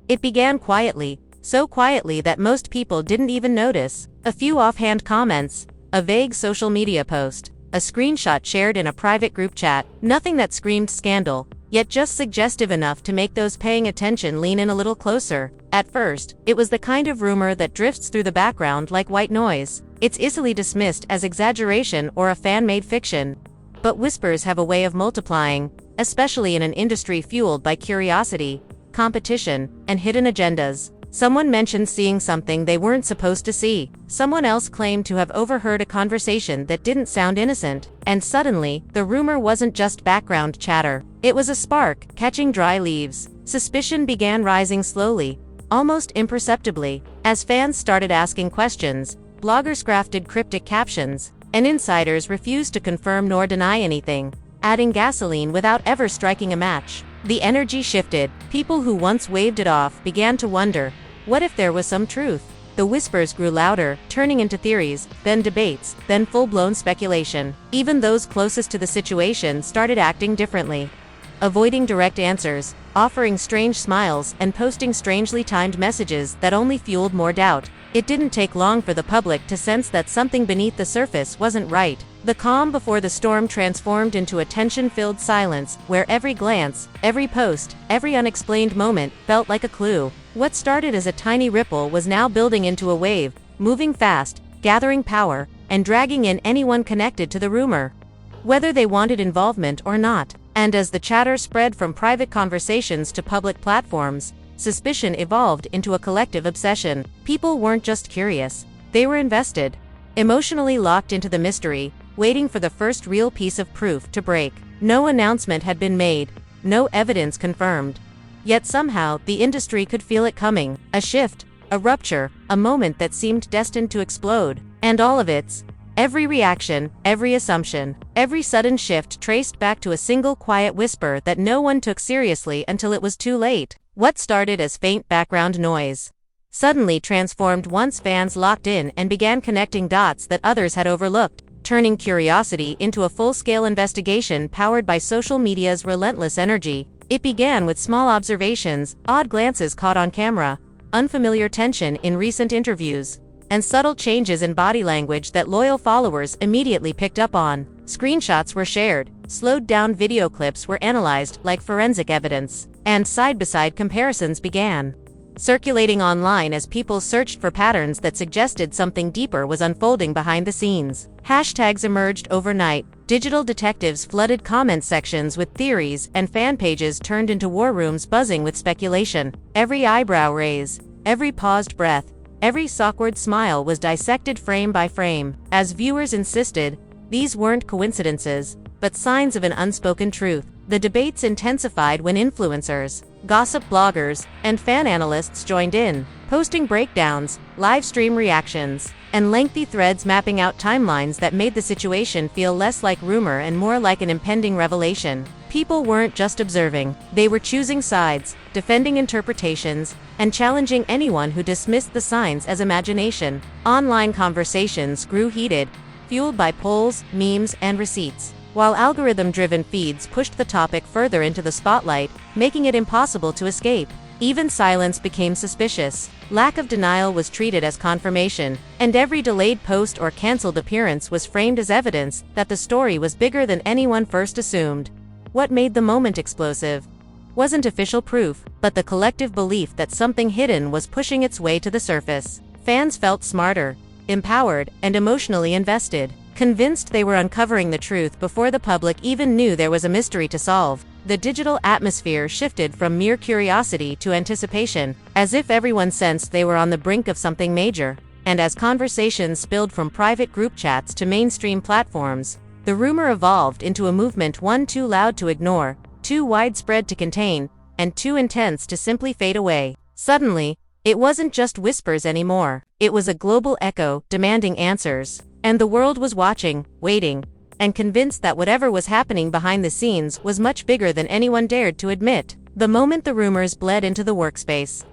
It began quietly, so quietly that most people didn't even notice. A few offhand comments, a vague social media post, a screenshot shared in a private group chat, nothing that screamed scandal, yet just suggestive enough to make those paying attention lean in a little closer. At first, it was the kind of rumor that drifts through the background like white noise. It's easily dismissed as exaggeration or a fan-made fiction. But whispers have a way of multiplying, especially in an industry fueled by curiosity, competition, and hidden agendas. Someone mentioned seeing something they weren't supposed to see. Someone else claimed to have overheard a conversation that didn't sound innocent. And suddenly, the rumor wasn't just background chatter. It was a spark, catching dry leaves. Suspicion began rising slowly, almost imperceptibly. As fans started asking questions, bloggers crafted cryptic captions, and insiders refused to confirm nor deny anything, adding gasoline without ever striking a match. The energy shifted. People who once waved it off began to wonder, what if there was some truth? The whispers grew louder, turning into theories, then debates, then full-blown speculation. Even those closest to the situation started acting differently, avoiding direct answers, offering strange smiles, and posting strangely timed messages that only fueled more doubt. It didn't take long for the public to sense that something beneath the surface wasn't right. The calm before the storm transformed into a tension-filled silence, where every glance, every post, every unexplained moment felt like a clue. What started as a tiny ripple was now building into a wave, moving fast, gathering power, and dragging in anyone connected to the rumor, whether they wanted involvement or not. And as the chatter spread from private conversations to public platforms, suspicion evolved into a collective obsession. People weren't just curious, they were invested, emotionally locked into the mystery, waiting for the first real piece of proof to break. No announcement had been made, no evidence confirmed. Yet somehow, the industry could feel it coming. A shift, a rupture, a moment that seemed destined to explode. And all of its, every reaction, every assumption, every sudden shift traced back to a single quiet whisper that no one took seriously until it was too late. What started as faint background noise suddenly transformed once fans locked in and began connecting dots that others had overlooked, turning curiosity into a full-scale investigation powered by social media's relentless energy. It began with small observations, odd glances caught on camera, unfamiliar tension in recent interviews, and subtle changes in body language that loyal followers immediately picked up on. Screenshots were shared, slowed-down video clips were analyzed like forensic evidence, and side-by-side comparisons began circulating online as people searched for patterns that suggested something deeper was unfolding behind the scenes. Hashtags emerged overnight, digital detectives flooded comment sections with theories, and fan pages turned into war rooms buzzing with speculation. Every eyebrow raise, every paused breath, every awkward smile was dissected frame by frame. As viewers insisted, these weren't coincidences, but signs of an unspoken truth. The debates intensified when influencers, gossip bloggers, and fan analysts joined in, posting breakdowns, live stream reactions, and lengthy threads mapping out timelines that made the situation feel less like rumor and more like an impending revelation. People weren't just observing, they were choosing sides, defending interpretations, and challenging anyone who dismissed the signs as imagination. Online conversations grew heated, fueled by polls, memes, and receipts, while algorithm-driven feeds pushed the topic further into the spotlight, making it impossible to escape. Even silence became suspicious. Lack of denial was treated as confirmation, and every delayed post or cancelled appearance was framed as evidence that the story was bigger than anyone first assumed. What made the moment explosive wasn't official proof, but the collective belief that something hidden was pushing its way to the surface. Fans felt smarter, empowered, and emotionally invested, convinced they were uncovering the truth before the public even knew there was a mystery to solve. The digital atmosphere shifted from mere curiosity to anticipation, as if everyone sensed they were on the brink of something major. And as conversations spilled from private group chats to mainstream platforms, the rumor evolved into a movement, one too loud to ignore, too widespread to contain, and too intense to simply fade away. Suddenly, it wasn't just whispers anymore. It was a global echo, demanding answers. And the world was watching, waiting, and convinced that whatever was happening behind the scenes was much bigger than anyone dared to admit. The moment the rumors bled into the workspace,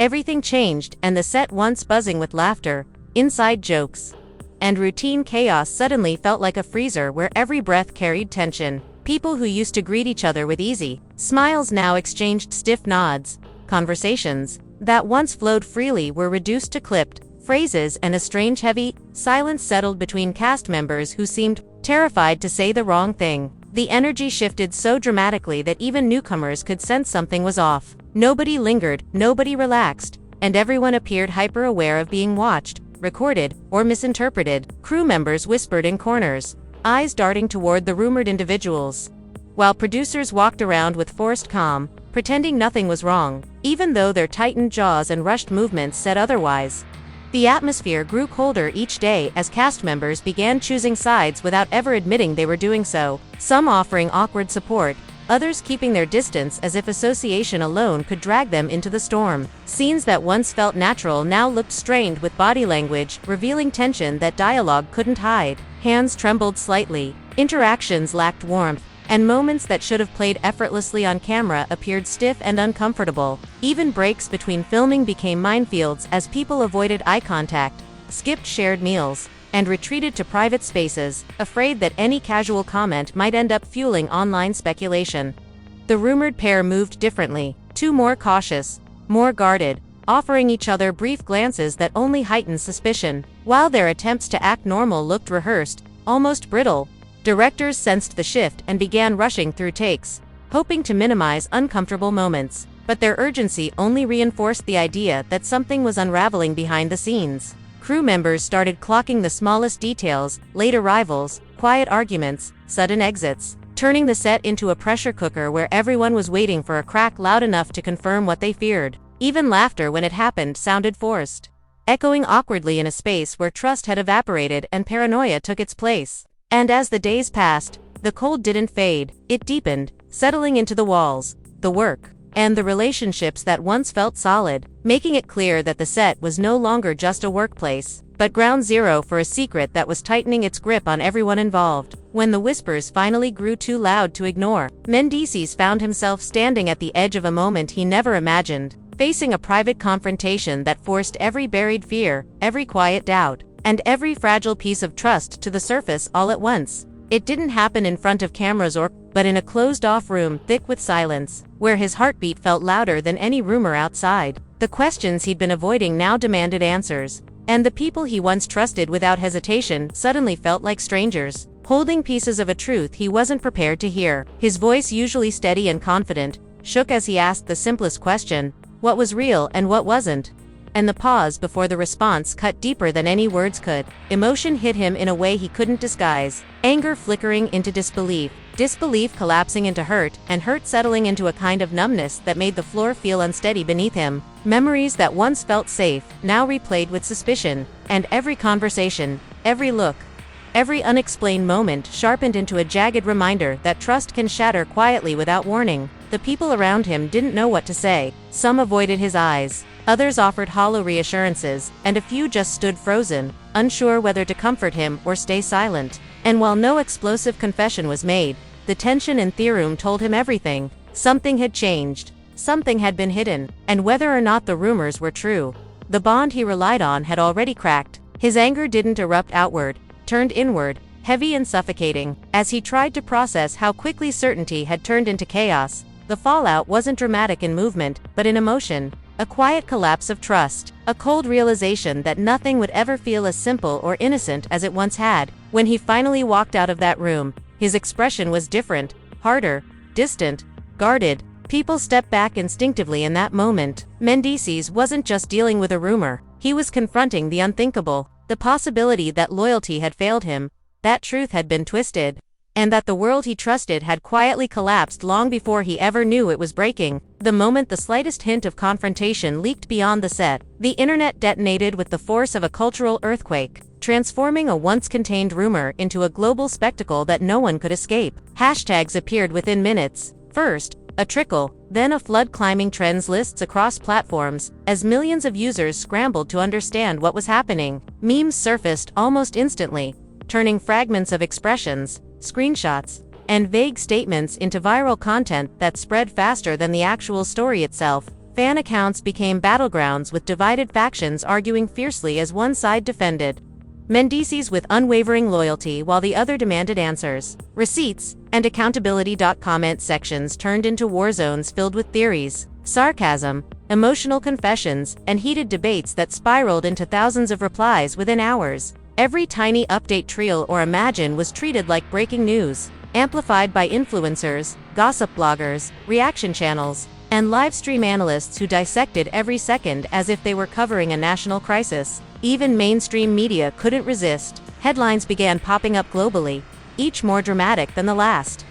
everything changed, and the set, once buzzing with laughter, inside jokes, and routine chaos, suddenly felt like a freezer where every breath carried tension. People who used to greet each other with easy smiles now exchanged stiff nods, Conversations that once flowed freely were reduced to clipped phrases, and a strange heavy silence settled between cast members who seemed terrified to say the wrong thing. The energy shifted so dramatically that even newcomers could sense something was off. Nobody lingered, nobody relaxed, and everyone appeared hyper-aware of being watched, recorded, or misinterpreted. Crew members whispered in corners, eyes darting toward the rumored individuals, while producers walked around with forced calm, pretending nothing was wrong, even though their tightened jaws and rushed movements said otherwise. The atmosphere grew colder each day as cast members began choosing sides without ever admitting they were doing so, some offering awkward support, others keeping their distance as if association alone could drag them into the storm. Scenes that once felt natural now looked strained with body language, revealing tension that dialogue couldn't hide. Hands trembled slightly, interactions lacked warmth, and moments that should have played effortlessly on camera appeared stiff and uncomfortable. Even breaks between filming became minefields as people avoided eye contact, skipped shared meals, and retreated to private spaces, afraid that any casual comment might end up fueling online speculation. The rumored pair moved differently, two more cautious, more guarded, offering each other brief glances that only heightened suspicion. While their attempts to act normal looked rehearsed, almost brittle, directors sensed the shift and began rushing through takes, hoping to minimize uncomfortable moments. But their urgency only reinforced the idea that something was unraveling behind the scenes. Crew members started clocking the smallest details, late arrivals, quiet arguments, sudden exits, turning the set into a pressure cooker where everyone was waiting for a crack loud enough to confirm what they feared. Even laughter when it happened sounded forced, echoing awkwardly in a space where trust had evaporated and paranoia took its place. And as the days passed, the cold didn't fade, it deepened, settling into the walls, the work, and the relationships that once felt solid, making it clear that the set was no longer just a workplace, but ground zero for a secret that was tightening its grip on everyone involved. When the whispers finally grew too loud to ignore, Mendeecees found himself standing at the edge of a moment he never imagined, facing a private confrontation that forced every buried fear, every quiet doubt, and every fragile piece of trust to the surface all at once. It didn't happen in front of cameras but in a closed-off room thick with silence, where his heartbeat felt louder than any rumor outside. The questions he'd been avoiding now demanded answers, and the people he once trusted without hesitation suddenly felt like strangers, holding pieces of a truth he wasn't prepared to hear. His voice, usually steady and confident, shook as he asked the simplest question: what was real and what wasn't? And the pause before the response cut deeper than any words could. Emotion hit him in a way he couldn't disguise, anger flickering into disbelief, disbelief collapsing into hurt, and hurt settling into a kind of numbness that made the floor feel unsteady beneath him. Memories that once felt safe, now replayed with suspicion, and every conversation, every look, every unexplained moment sharpened into a jagged reminder that trust can shatter quietly without warning. The people around him didn't know what to say. Some avoided his eyes, others offered hollow reassurances, and a few just stood frozen, unsure whether to comfort him or stay silent. And while no explosive confession was made, the tension in the room told him everything. Something had changed, something had been hidden, and whether or not the rumors were true, the bond he relied on had already cracked. His anger didn't erupt outward, turned inward, heavy and suffocating. As he tried to process how quickly certainty had turned into chaos, the fallout wasn't dramatic in movement, but in emotion. A quiet collapse of trust, a cold realization that nothing would ever feel as simple or innocent as it once had. When he finally walked out of that room, his expression was different, harder, distant, guarded. People stepped back instinctively in that moment. Mendeecees wasn't just dealing with a rumor, he was confronting the unthinkable, the possibility that loyalty had failed him, that truth had been twisted, and that the world he trusted had quietly collapsed long before he ever knew it was breaking. The moment the slightest hint of confrontation leaked beyond the set, the internet detonated with the force of a cultural earthquake, transforming a once-contained rumor into a global spectacle that no one could escape. Hashtags appeared within minutes. First, a trickle, then a flood climbing trends lists across platforms, as millions of users scrambled to understand what was happening. Memes surfaced almost instantly, turning fragments of expressions, screenshots, and vague statements into viral content that spread faster than the actual story itself. Fan accounts became battlegrounds with divided factions arguing fiercely as one side defended Mendeecees with unwavering loyalty while the other demanded answers. Receipts and accountability. Comment sections turned into war zones filled with theories, sarcasm, emotional confessions, and heated debates that spiraled into thousands of replies within hours. Every tiny update reel or imagine was treated like breaking news, amplified by influencers, gossip bloggers, reaction channels, and livestream analysts who dissected every second as if they were covering a national crisis. Even mainstream media couldn't resist. Headlines began popping up globally, each more dramatic than the last,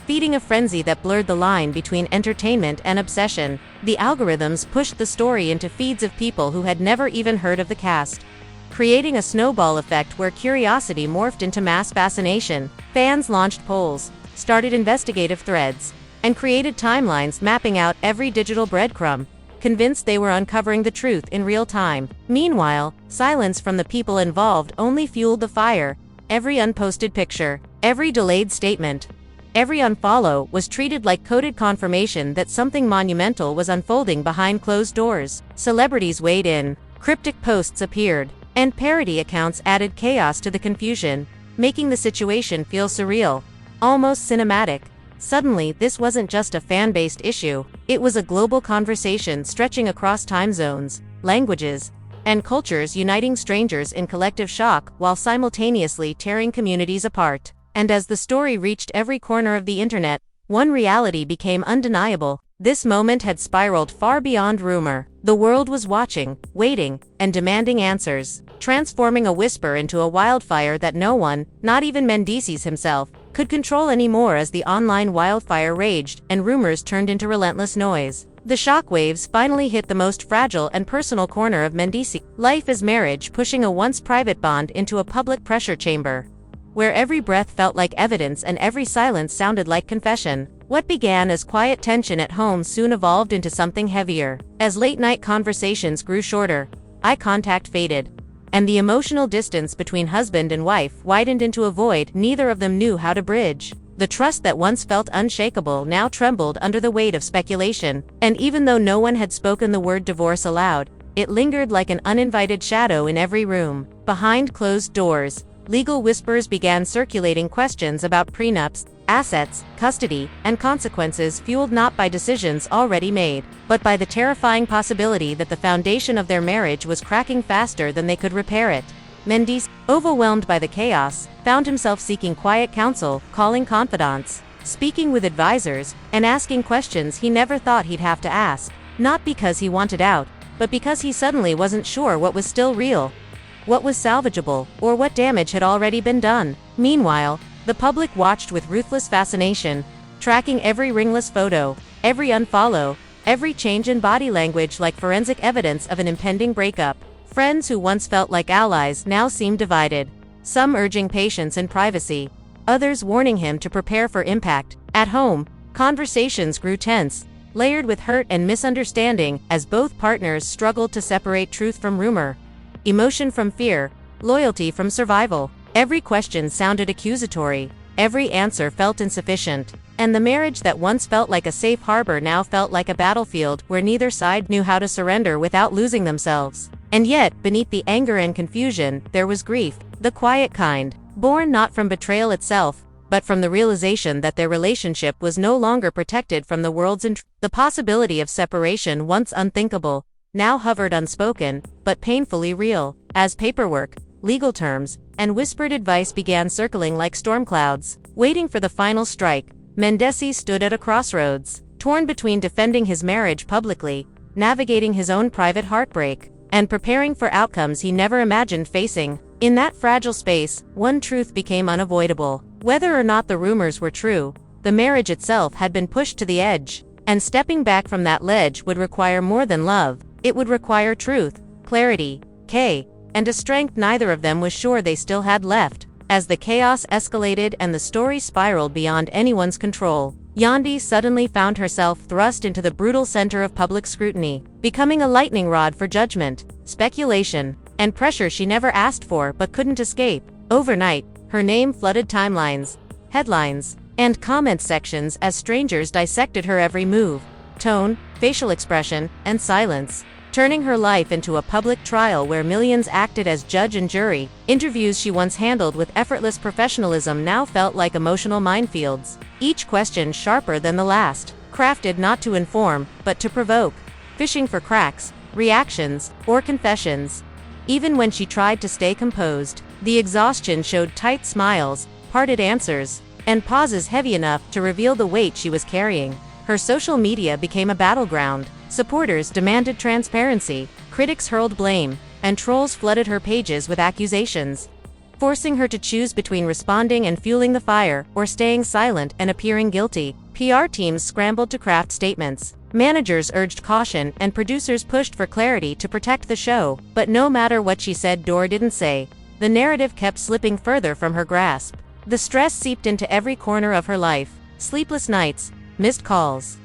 feeding a frenzy that blurred the line between entertainment and obsession. The algorithms pushed the story into feeds of people who had never even heard of the cast, creating a snowball effect where curiosity morphed into mass fascination. Fans launched polls, started investigative threads, and created timelines mapping out every digital breadcrumb, convinced they were uncovering the truth in real time. Meanwhile, silence from the people involved only fueled the fire. Every unposted picture, every delayed statement, every unfollow was treated like coded confirmation that something monumental was unfolding behind closed doors. Celebrities weighed in, cryptic posts appeared, and parody accounts added chaos to the confusion, making the situation feel surreal, almost cinematic. Suddenly, this wasn't just a fan-based issue, it was a global conversation stretching across time zones, languages, and cultures, uniting strangers in collective shock while simultaneously tearing communities apart. And as the story reached every corner of the internet, one reality became undeniable. This moment had spiraled far beyond rumor. The world was watching, waiting, and demanding answers, transforming a whisper into a wildfire that no one, not even Mendeecees himself, could control anymore. As the online wildfire raged and rumors turned into relentless noise, the shockwaves finally hit the most fragile and personal corner of Mendeecees' life as marriage, pushing a once private bond into a public pressure chamber, where every breath felt like evidence and every silence sounded like confession. What began as quiet tension at home soon evolved into something heavier. As late-night conversations grew shorter, eye contact faded, and the emotional distance between husband and wife widened into a void neither of them knew how to bridge. The trust that once felt unshakable now trembled under the weight of speculation, and even though no one had spoken the word divorce aloud, it lingered like an uninvited shadow in every room. Behind closed doors, legal whispers began circulating, questions about prenups, assets, custody, and consequences, fueled not by decisions already made, but by the terrifying possibility that the foundation of their marriage was cracking faster than they could repair it. Mendeecees, overwhelmed by the chaos, found himself seeking quiet counsel, calling confidants, speaking with advisors, and asking questions he never thought he'd have to ask, not because he wanted out, but because he suddenly wasn't sure what was still real, what was salvageable, or what damage had already been done. Meanwhile, the public watched with ruthless fascination, tracking every ringless photo, every unfollow, every change in body language like forensic evidence of an impending breakup. Friends who once felt like allies now seemed divided, some urging patience and privacy, others warning him to prepare for impact. At home, conversations grew tense, layered with hurt and misunderstanding as both partners struggled to separate truth from rumor, emotion from fear, loyalty from survival. Every question sounded accusatory, every answer felt insufficient, and the marriage that once felt like a safe harbor now felt like a battlefield where neither side knew how to surrender without losing themselves. And yet, beneath the anger and confusion, there was grief, the quiet kind, born not from betrayal itself, but from the realization that their relationship was no longer protected from the world's intrusion. The possibility of separation, once unthinkable, now hovered unspoken, but painfully real, as paperwork, legal terms, and whispered advice began circling like storm clouds. Waiting for the final strike, Mendeecees stood at a crossroads, torn between defending his marriage publicly, navigating his own private heartbreak, and preparing for outcomes he never imagined facing. In that fragile space, one truth became unavoidable. Whether or not the rumors were true, the marriage itself had been pushed to the edge, and stepping back from that ledge would require more than love. It would require truth, clarity, and a strength neither of them was sure they still had left. As the chaos escalated and the story spiraled beyond anyone's control, Yandy suddenly found herself thrust into the brutal center of public scrutiny, becoming a lightning rod for judgment, speculation, and pressure she never asked for but couldn't escape. Overnight, her name flooded timelines, headlines, and comment sections as strangers dissected her every move, tone, facial expression, and silence, turning her life into a public trial where millions acted as judge and jury. Interviews she once handled with effortless professionalism now felt like emotional minefields, each question sharper than the last. crafted not to inform, but to provoke, fishing for cracks, reactions, or confessions. Even when she tried to stay composed, the exhaustion showed tight smiles, parted answers, and pauses heavy enough to reveal the weight she was carrying. Her social media became a battleground. Supporters demanded transparency, critics hurled blame, and trolls flooded her pages with accusations, forcing her to choose between responding and fueling the fire, or staying silent and appearing guilty. PR teams scrambled to craft statements. Managers urged caution, and producers pushed for clarity to protect the show. But no matter what she said or didn't say, the narrative kept slipping further from her grasp. The stress seeped into every corner of her life. Sleepless nights, missed calls,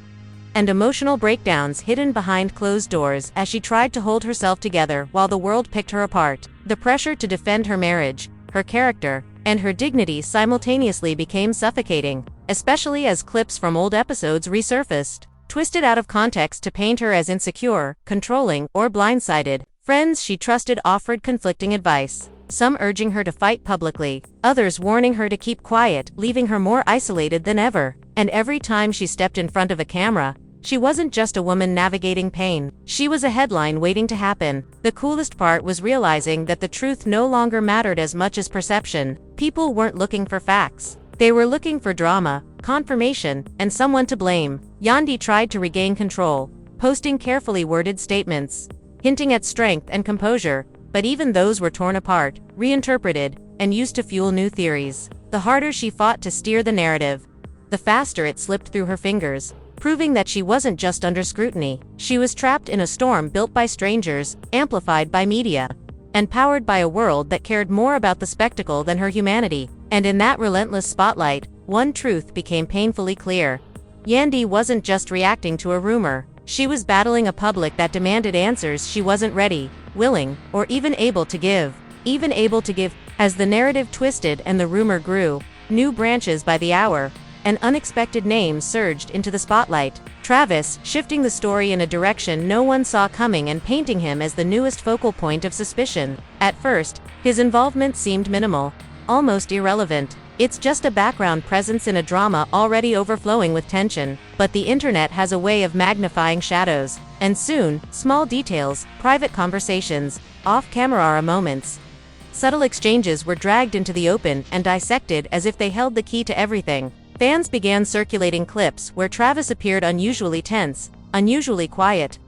and emotional breakdowns hidden behind closed doors as she tried to hold herself together while the world picked her apart. The pressure to defend her marriage, her character, and her dignity simultaneously became suffocating, especially as clips from old episodes resurfaced, twisted out of context to paint her as insecure, controlling, or blindsided. Friends she trusted offered conflicting advice, some urging her to fight publicly, others warning her to keep quiet, leaving her more isolated than ever. And every time she stepped in front of a camera, she wasn't just a woman navigating pain. She was a headline waiting to happen. The coolest part was realizing that the truth no longer mattered as much as perception. People weren't looking for facts. They were looking for drama, confirmation, and someone to blame. Yandy tried to regain control, posting carefully worded statements, hinting at strength and composure, but even those were torn apart, reinterpreted, and used to fuel new theories. The harder she fought to steer the narrative, the faster it slipped through her fingers, proving that she wasn't just under scrutiny. She was trapped in a storm built by strangers, amplified by media, and powered by a world that cared more about the spectacle than her humanity. And in that relentless spotlight, one truth became painfully clear. Yandy wasn't just reacting to a rumor. She was battling a public that demanded answers she wasn't ready, willing, or even able to give. As the narrative twisted and the rumor grew, new branches by the hour, and unexpected names surged into the spotlight. Travis, shifting the story in a direction no one saw coming and painting him as the newest focal point of suspicion. At first, his involvement seemed minimal, almost irrelevant. It's just a background presence in a drama already overflowing with tension. But the internet has a way of magnifying shadows, and soon, small details, private conversations, off-camera moments, subtle exchanges were dragged into the open and dissected as if they held the key to everything. Fans began circulating clips where Travis appeared unusually tense, unusually quiet,